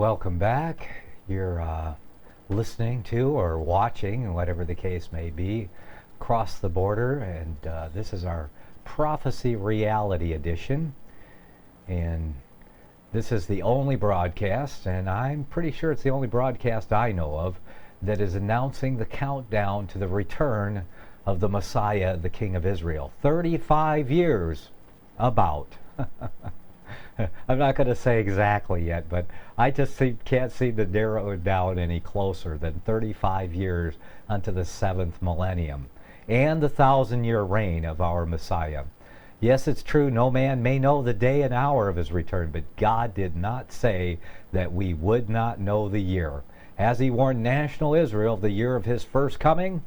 welcome back. You're listening to or watching, whatever the case may be, Across the Border, and this is our Prophecy Reality Edition. And this is the only broadcast, and I'm pretty sure it's the only broadcast I know of, that is announcing the countdown to the return of the Messiah, the King of Israel. 35 years, about. I'm not going to say exactly yet, but I just can't seem to narrow it down any closer than 35 years unto the 7th millennium and the 1,000-year reign of our Messiah. Yes, it's true, no man may know the day and hour of his return, but God did not say that we would not know the year. As he warned national Israel of the year of his first coming,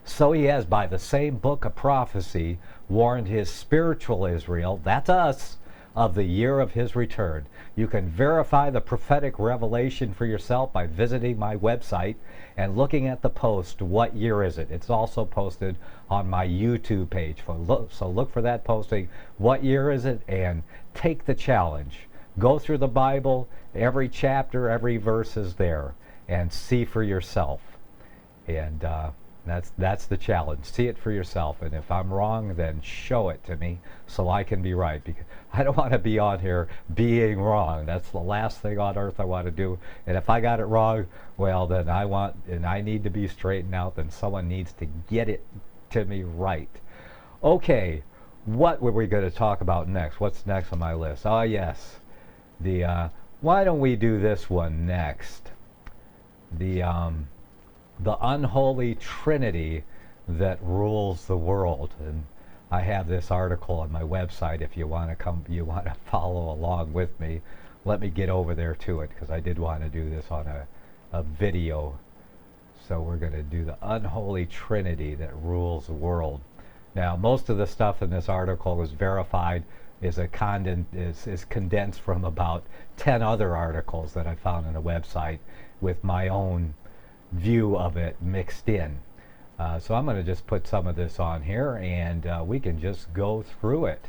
so he has, by the same book of prophecy, warned his spiritual Israel, that's us, of the year of his return. You can verify the prophetic revelation for yourself by visiting my website and looking at the post, what year is it? It's also posted on my YouTube page. So look for that posting, what year is it, and take the challenge. Go through the Bible, every chapter, every verse is there, and see for yourself. And that's the challenge. See it for yourself. And if I'm wrong, then show it to me so I can be right. Because I don't want to be on here being wrong. That's the last thing on earth I want to do. And if I got it wrong, well, then I need to be straightened out. Then someone needs to get it to me right. Okay, what were we going to talk about next? What's next on my list? Oh, yes. Why don't we do this one next? The unholy Trinity that rules the world. And I have this article on my website if you want to follow along with me. Let me get over there to it, because I did want to do this on a video. So we're going to do the unholy Trinity that rules the world. Now, most of the stuff in this article is verified, is condensed from about 10 other articles that I found on the website with my own view of it mixed in. So I'm going to just put some of this on here, and we can just go through it.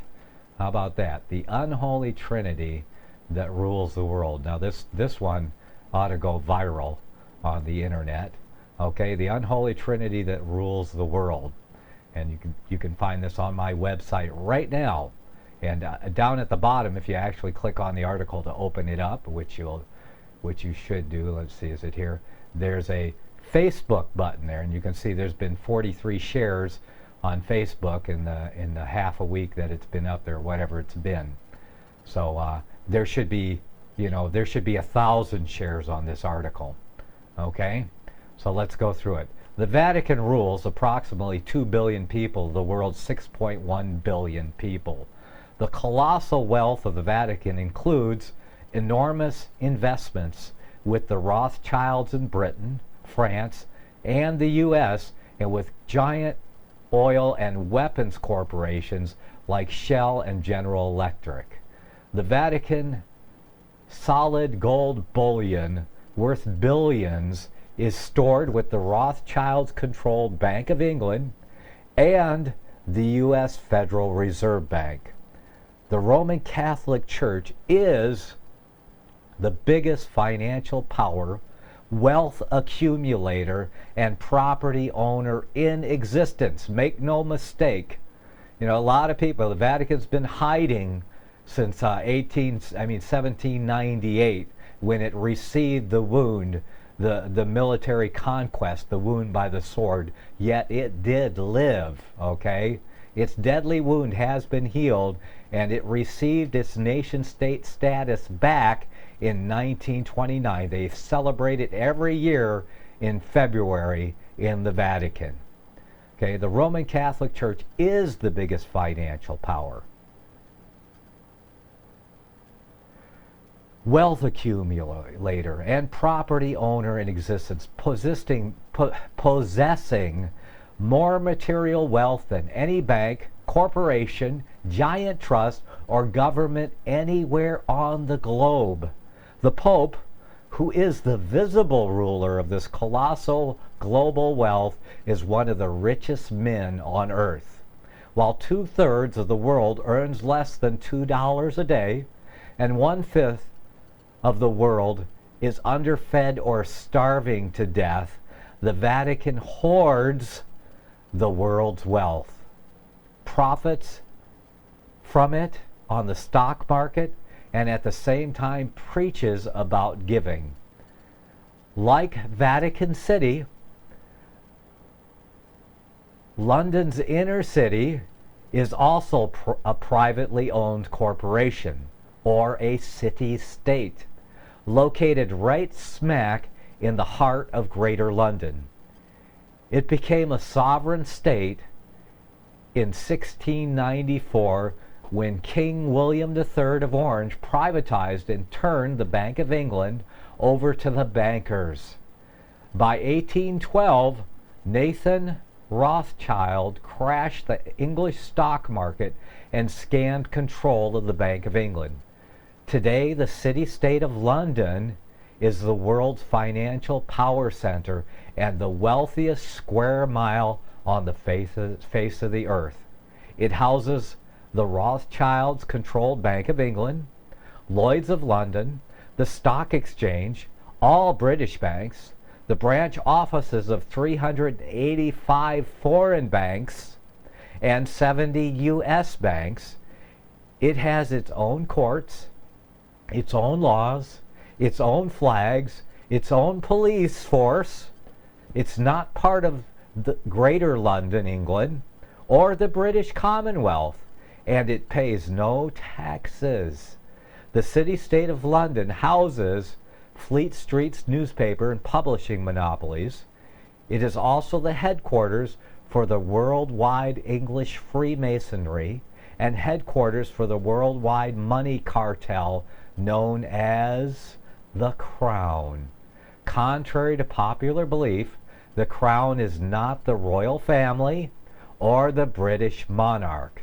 How about that? The unholy Trinity that rules the world. Now this one ought to go viral on the internet. Okay, the unholy Trinity that rules the world. And you can find this on my website right now. And down at the bottom, if you actually click on the article to open it up, which you should do. Let's see, is it here? There's a Facebook button there, and you can see there's been 43 shares on Facebook in the half a week that it's been up there, whatever it's been. So there should be 1,000 shares on this article. Okay, so let's go through it. The Vatican rules approximately 2 billion people, the world's 6.1 billion people. The colossal wealth of the Vatican includes enormous investments with the Rothschilds in Britain, France, and the U.S., and with giant oil and weapons corporations like Shell and General Electric. The Vatican solid gold bullion worth billions is stored with the Rothschilds-controlled Bank of England and the U.S. Federal Reserve Bank. The Roman Catholic Church is the biggest financial power, wealth accumulator, and property owner in existence. Make no mistake. You know, a lot of people, the Vatican's been hiding since 1798, when it received the wound, the military conquest, the wound by the sword. Yet it did live, okay? Its deadly wound has been healed, and it received its nation-state status back in 1929. They celebrate it every year in February in the Vatican. Okay, the Roman Catholic Church is the biggest financial power. Wealth accumulator and property owner in existence, possessing more material wealth than any bank, corporation, giant trust, or government anywhere on the globe. The Pope, who is the visible ruler of this colossal global wealth, is one of the richest men on earth. While 2/3 of the world earns less than $2 a day, and 1/5 of the world is underfed or starving to death, the Vatican hoards the world's wealth, profits from it on the stock market, and at the same time preaches about giving. Like Vatican City, London's inner city is also a privately owned corporation, or a city-state, located right smack in the heart of Greater London. It became a sovereign state in 1694 when King William III of Orange privatized and turned the Bank of England over to the bankers. By 1812, Nathan Rothschild crashed the English stock market and scanned control of the Bank of England. Today, the city-state of London is the world's financial power center and the wealthiest square mile on the face of the earth. It houses the Rothschilds' controlled Bank of England, Lloyd's of London, the Stock Exchange, all British banks, the branch offices of 385 foreign banks, and 70 U.S. banks. It has its own courts, its own laws, its own flags, its own police force. It's not part of the Greater London, England, or the British Commonwealth, and it pays no taxes. The city-state of London houses Fleet Street's newspaper and publishing monopolies. It is also the headquarters for the worldwide English Freemasonry and headquarters for the worldwide money cartel known as the Crown. Contrary to popular belief, the Crown is not the royal family or the British monarch.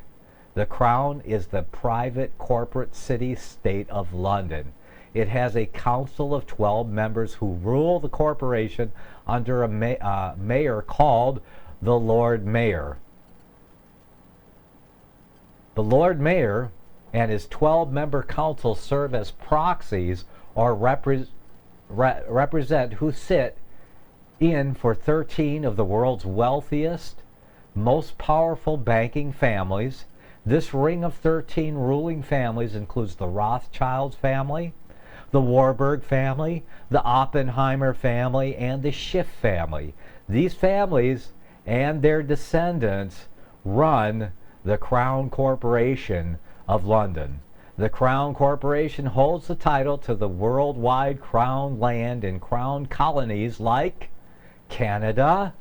The Crown is the private corporate city-state of London. It has a council of 12 members who rule the corporation under a mayor called the Lord Mayor. The Lord Mayor and his 12-member council serve as proxies or represent who sit in for 13 of the world's wealthiest, most powerful banking families. This ring of 13 ruling families includes the Rothschild family, the Warburg family, the Oppenheimer family, and the Schiff family. These families and their descendants run the Crown Corporation of London. The Crown Corporation holds the title to the worldwide Crown land and Crown colonies like Canada,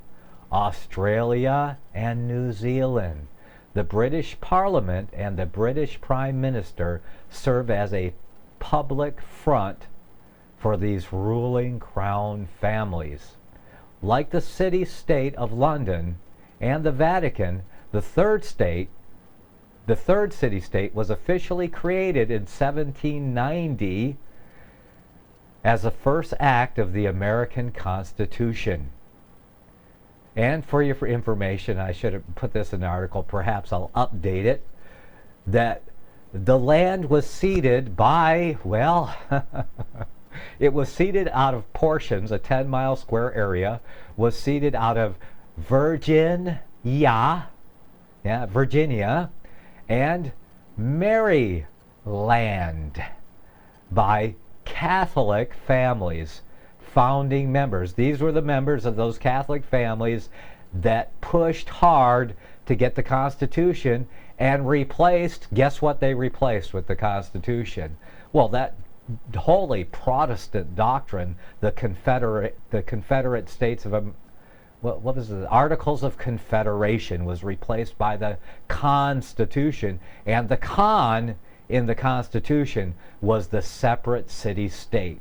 Australia, and New Zealand. The British Parliament and the British Prime Minister serve as a public front for these ruling Crown families. Like the city-state of London and the Vatican, the third city-state was officially created in 1790 as the first act of the American Constitution. And for your information, I should have put this in an article, perhaps I'll update it, that the land was ceded by, well, it was ceded out of portions, a 10-mile square area, was ceded out of Virginia, and Maryland by Catholic families, founding members. These were the members of those Catholic families that pushed hard to get the Constitution and replaced, guess what they replaced with the Constitution? Well, that holy Protestant doctrine, the Confederate States of what was it? The Articles of Confederation was replaced by the Constitution, and the con in the Constitution was the separate city-state.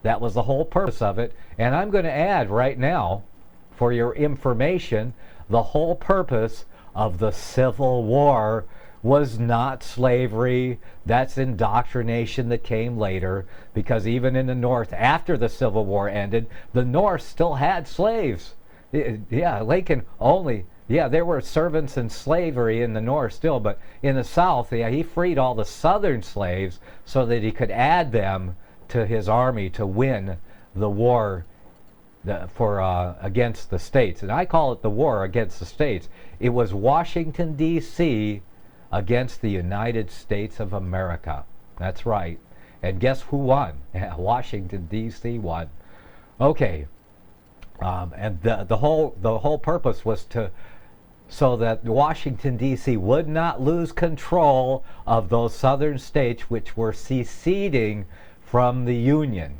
That was the whole purpose of it. And I'm going to add right now, for your information, the whole purpose of the Civil War was not slavery. That's indoctrination that came later, because even in the North, after the Civil War ended, the North still had slaves. Yeah, Lincoln only, there were servants in slavery in the North still, but in the South, he freed all the Southern slaves so that he could add them to his army to win the war against the states. And I call it the war against the states. It was Washington, D.C. against the United States of America. That's right. And guess who won? Washington, D.C. won. Okay. And the whole purpose was so that Washington, D.C. would not lose control of those southern states which were seceding from the Union.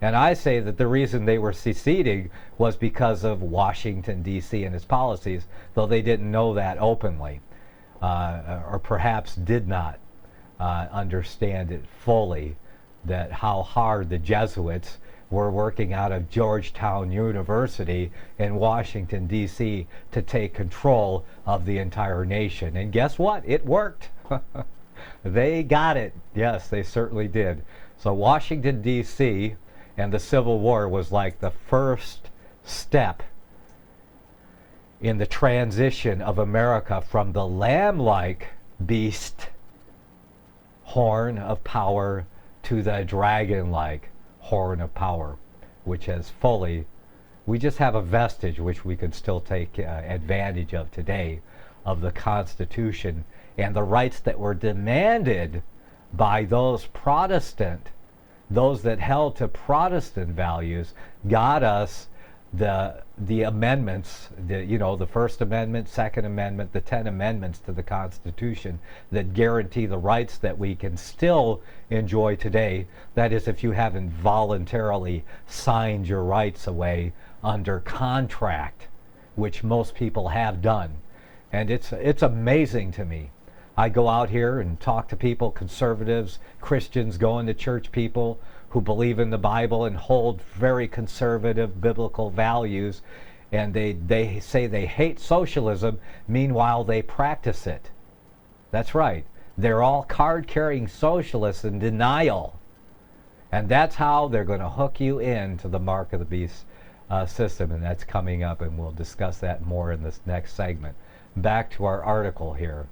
And I say that the reason they were seceding was because of Washington, D.C. and its policies, though they didn't know that openly, or perhaps did not understand it fully, that how hard the Jesuits were working out of Georgetown University in Washington, D.C. to take control of the entire nation. And guess what? It worked. They got it. Yes, they certainly did. So Washington, D.C. and the Civil War was like the first step in the transition of America from the lamb-like beast horn of power to the dragon-like horn of power, which has we just have a vestige which we can still take advantage of today, of the Constitution and the rights that were demanded by those that held to Protestant values, got us the amendments, the First Amendment, Second Amendment, the 10 amendments to the Constitution that guarantee the rights that we can still enjoy today. That is, if you haven't voluntarily signed your rights away under contract, which most people have done. And it's amazing to me. I go out here and talk to people, conservatives, Christians, going to church people who believe in the Bible and hold very conservative biblical values, and they say they hate socialism, meanwhile they practice it. That's right. They're all card-carrying socialists in denial. And that's how they're going to hook you into the mark of the beast system, and that's coming up, and we'll discuss that more in this next segment. Back to our article here.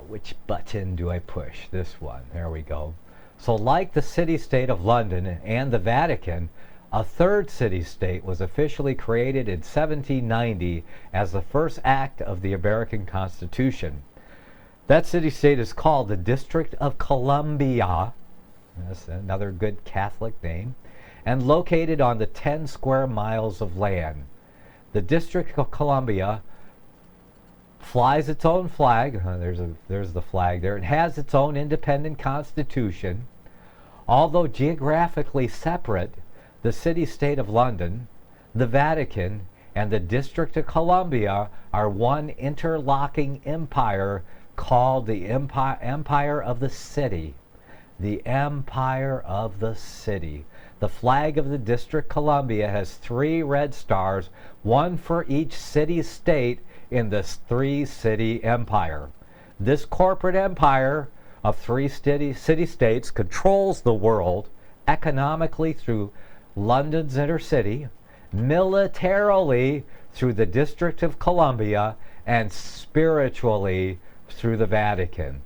Which button do I push? This one. There we go. So like the city-state of London and the Vatican, a third city-state was officially created in 1790 as the first act of the American Constitution. That city-state is called the District of Columbia. That's another good Catholic name. And located on the 10 square miles of land. The District of Columbia flies its own flag. There's the flag there. It has its own independent constitution. Although geographically separate, the city-state of London, the Vatican, and the District of Columbia are one interlocking empire called the Empire of the City. The Empire of the City. The flag of the District of Columbia has 3 red stars, one for each city-state in this 3-city empire. This corporate empire of 3 city-states controls the world economically through London's inner city, militarily through the District of Columbia, and spiritually through the Vatican.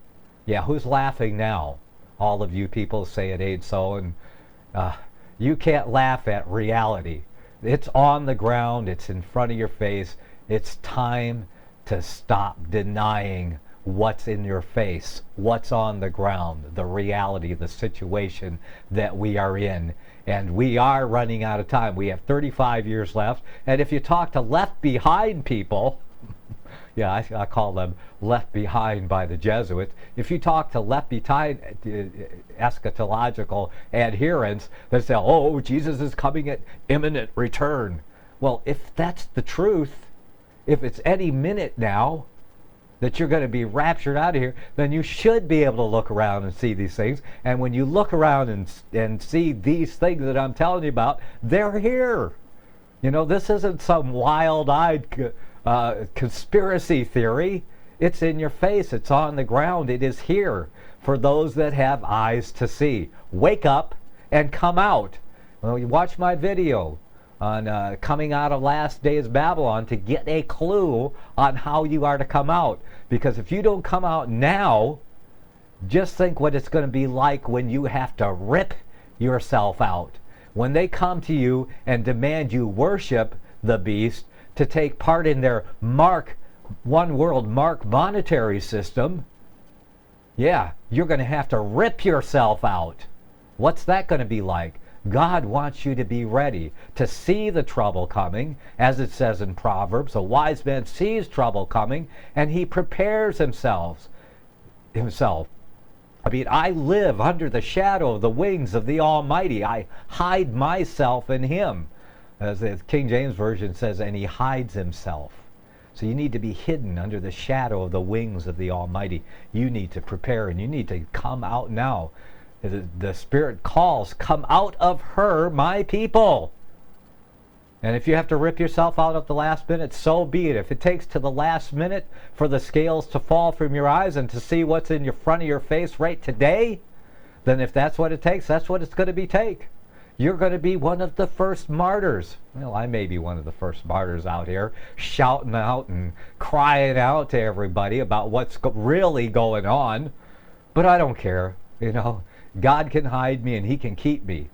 Yeah, who's laughing now? All of you people say it ain't so, and you can't laugh at reality. It's on the ground, it's in front of your face. It's time to stop denying what's in your face, what's on the ground, the reality, the situation that we are in. And we are running out of time. We have 35 years left. And if you talk to left behind people, yeah, I call them left behind by the Jesuits. If you talk to left behind eschatological adherents, they say, oh, Jesus is coming at imminent return. Well, if that's the truth, if it's any minute now that you're going to be raptured out of here, then you should be able to look around and see these things. And when you look around and see these things that I'm telling you about, they're here. This isn't some wild-eyed conspiracy theory. It's in your face. It's on the ground. It is here for those that have eyes to see. Wake up and come out. Well, you watch my video on coming out of last days Babylon to get a clue on how you are to come out. Because if you don't come out now, Just think what it's going to be like when you have to rip yourself out. When they come to you and demand you worship the beast to take part in their one world mark monetary system, yeah, you're going to have to rip yourself out. What's that going to be like? God wants you to be ready to see the trouble coming, as it says in Proverbs. A wise man sees trouble coming and he prepares himself. I mean, I live under the shadow of the wings of the Almighty. I hide myself in Him. As the King James Version says, and He hides Himself. So you need to be hidden under the shadow of the wings of the Almighty. You need to prepare, and you need to come out now. The Spirit calls, come out of her, my people. And if you have to rip yourself out at the last minute, so be it. If it takes to the last minute for the scales to fall from your eyes and to see what's in your front of your face right today, then if that's what it takes, that's what it's going to take. You're going to be one of the first martyrs. Well, I may be one of the first martyrs out here, shouting out and crying out to everybody about what's really going on. But I don't care. You know, God can hide me and He can keep me.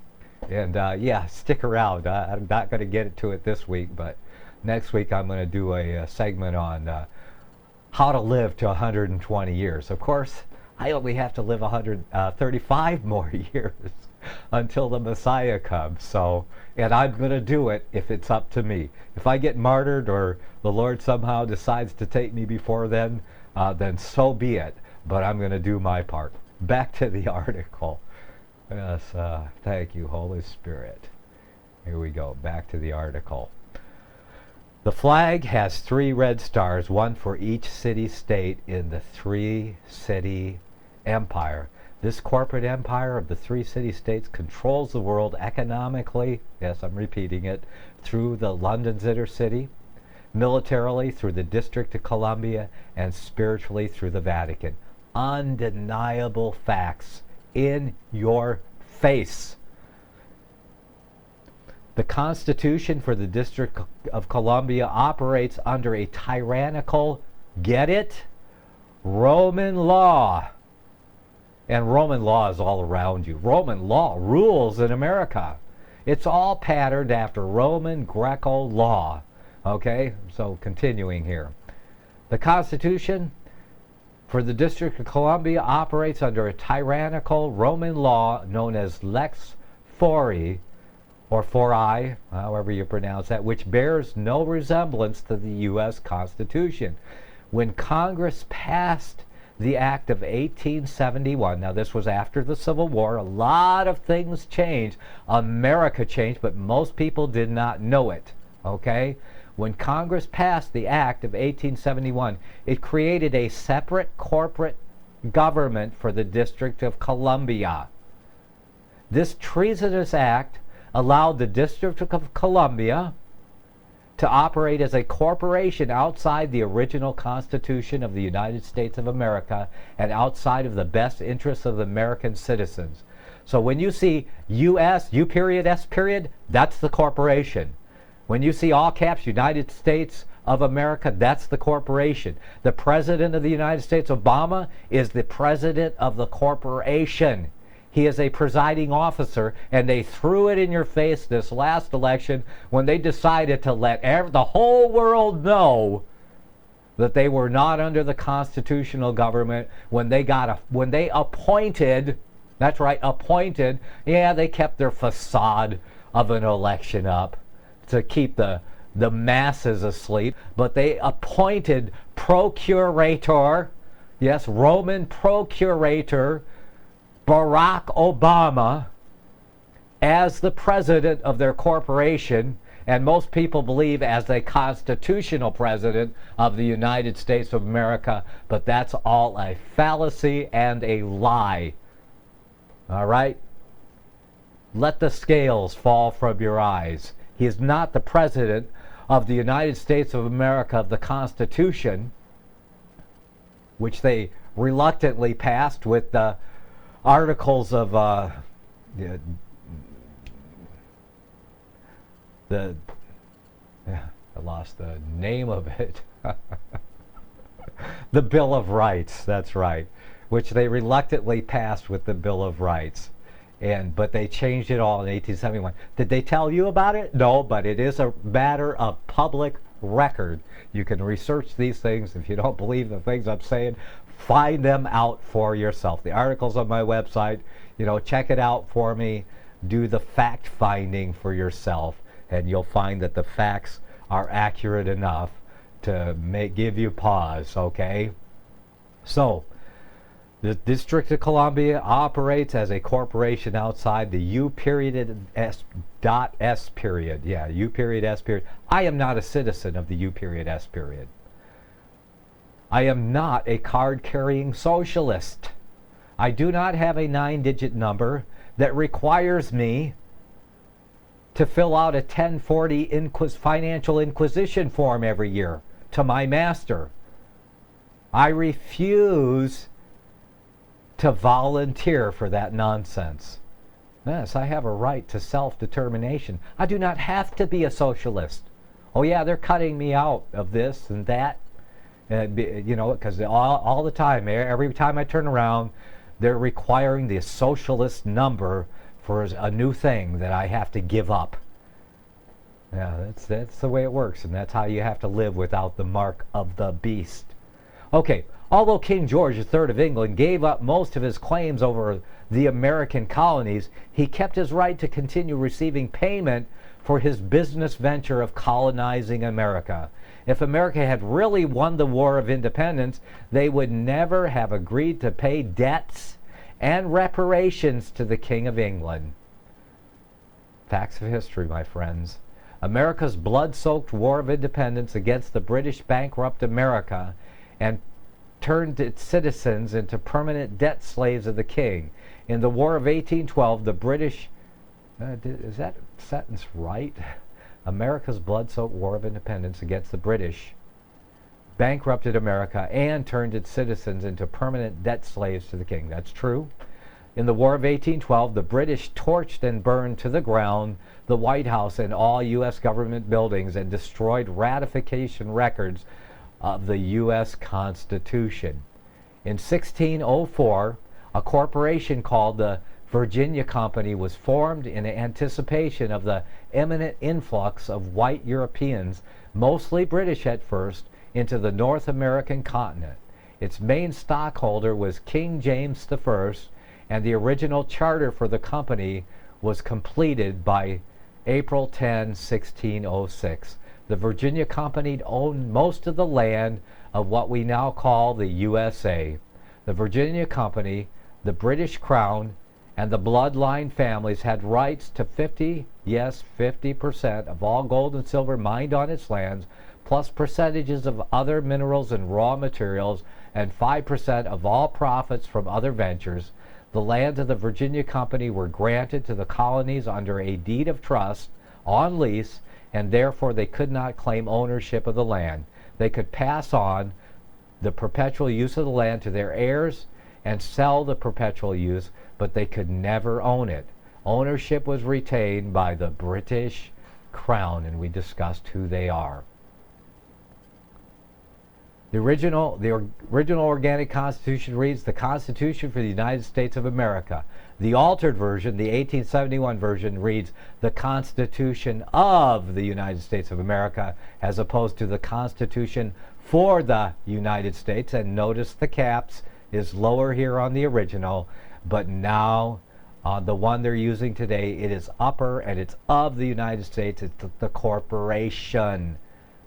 And yeah, stick around. I'm not going to get to it this week, but next week I'm going to do a segment on how to live to 120 years. Of course, I only have to live 135 more years until the Messiah comes. So, and I'm going to do it if it's up to me. If I get martyred or the Lord somehow decides to take me before then so be it. But I'm going to do my part. Back to the article. Yes, thank you, Holy Spirit. Here we go, back to the article. The flag has 3 red stars, one for each city-state in the 3-city empire. This corporate empire of the 3 city-states controls the world economically, yes, I'm repeating it, through the London's inner city, militarily through the District of Columbia, and spiritually through the Vatican. Undeniable facts in your face. The Constitution for the District of Columbia operates under a tyrannical, get it? Roman law. And Roman law is all around you. Roman law rules in America. It's all patterned after Roman Greco law. Okay, so continuing here. The Constitution for the District of Columbia operates under a tyrannical Roman law known as Lex Fori, or Fori, however you pronounce that, which bears no resemblance to the U.S. Constitution. When Congress passed the Act of 1871, now this was after the Civil War, a lot of things changed. America changed, but most people did not know it, okay? When Congress passed the Act of 1871, it created a separate corporate government for the District of Columbia. This treasonous act allowed the District of Columbia to operate as a corporation outside the original Constitution of the United States of America and outside of the best interests of the American citizens. So when you see U.S., U period, S period, that's the corporation. When you see all caps, United States of America, that's the corporation. The President of the United States, Obama, is the president of the corporation. He is a presiding officer, and they threw it in your face this last election when they decided to let the whole world know that they were not under the constitutional government when they appointed, that's right, appointed, yeah, they kept their facade of an election up to keep the masses asleep, but they appointed procurator, yes, Roman procurator Barack Obama as the president of their corporation, and most people believe as a constitutional president of the United States of America, but that's all a fallacy and a lie. All right? Let the scales fall from your eyes. He is not the president of the United States of America of the Constitution, which they reluctantly passed with the articles of I lost the name of it. The Bill of Rights, that's right. which they reluctantly passed with the Bill of Rights. But they changed it all in 1871. Did they tell you about it? No, but it is a matter of public record. You can research these things. If you don't believe the things I'm saying, find them out for yourself. The article's on my website. Check it out for me. Do the fact finding for yourself, and you'll find that the facts are accurate enough to give you pause, okay? So, the District of Columbia operates as a corporation outside the U period S period. Yeah, U period S period. I am not a citizen of the U period S period. I am not a card-carrying socialist. I do not have a 9-digit number that requires me to fill out a 1040 financial inquisition form every year to my master. I refuse to volunteer for that nonsense. Yes, I have a right to self-determination. I do not have to be a socialist. Oh yeah, they're cutting me out of this and that. Because all the time, every time I turn around, they're requiring the socialist number for a new thing that I have to give up. Yeah, that's the way it works, and that's how you have to live without the mark of the beast. Okay, although King George III of England gave up most of his claims over the American colonies, he kept his right to continue receiving payment for his business venture of colonizing America. If America had really won the War of Independence, they would never have agreed to pay debts and reparations to the King of England. Facts of history, my friends. America's blood-soaked War of Independence against the British bankrupt America and turned its citizens into permanent debt slaves of the King. In the War of 1812, the British... is that sentence right? America's blood-soaked War of Independence against the British bankrupted America and turned its citizens into permanent debt slaves to the King. That's true. In the War of 1812, the British torched and burned to the ground the White House and all U.S. government buildings and destroyed ratification records of the U.S. Constitution. In 1604, a corporation called the Virginia Company was formed in anticipation of the imminent influx of white Europeans, mostly British at first, into the North American continent. Its main stockholder was King James I, and the original charter for the company was completed by April 10, 1606. The Virginia Company owned most of the land of what we now call the USA. The Virginia Company, the British Crown, and the bloodline families had rights to 50% of all gold and silver mined on its lands, plus percentages of other minerals and raw materials, and 5% of all profits from other ventures. The lands of the Virginia Company were granted to the colonies under a deed of trust on lease, and therefore they could not claim ownership of the land. They could pass on the perpetual use of the land to their heirs and sell the perpetual use, but they could never own it. Ownership was retained by the British Crown, and we discussed who they are. The original organic Constitution reads, the Constitution for the United States of America. The altered version, the 1871 version, reads, the Constitution of the United States of America, as opposed to the Constitution for the United States. And notice the caps is lower here on the original, but now on the one they're using today, it is upper, and it's of the United States. It's the corporation.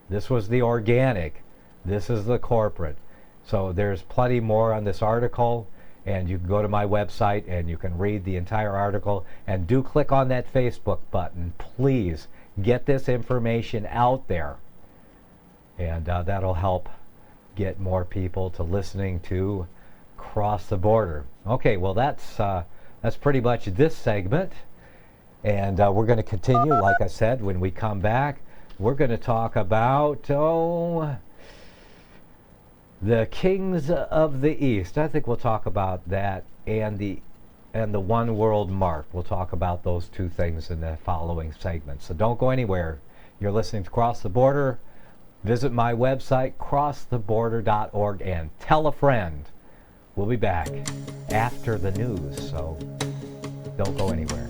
This was the organic. This is the corporate. So there's plenty more on this article, and you can go to my website and you can read the entire article. And do click on that Facebook button. Please get this information out there, and that'll help get more people to listening to Cross the Border. Okay, well that's pretty much this segment, and we're going to continue. Like I said, when we come back, we're going to talk about the kings of the East. I think we'll talk about that, and the one world mark. We'll talk about those two things in the following segments. So don't go anywhere. You're listening to Cross the Border. Visit my website, crosstheborder.org, and tell a friend. We'll be back after the news, so don't go anywhere.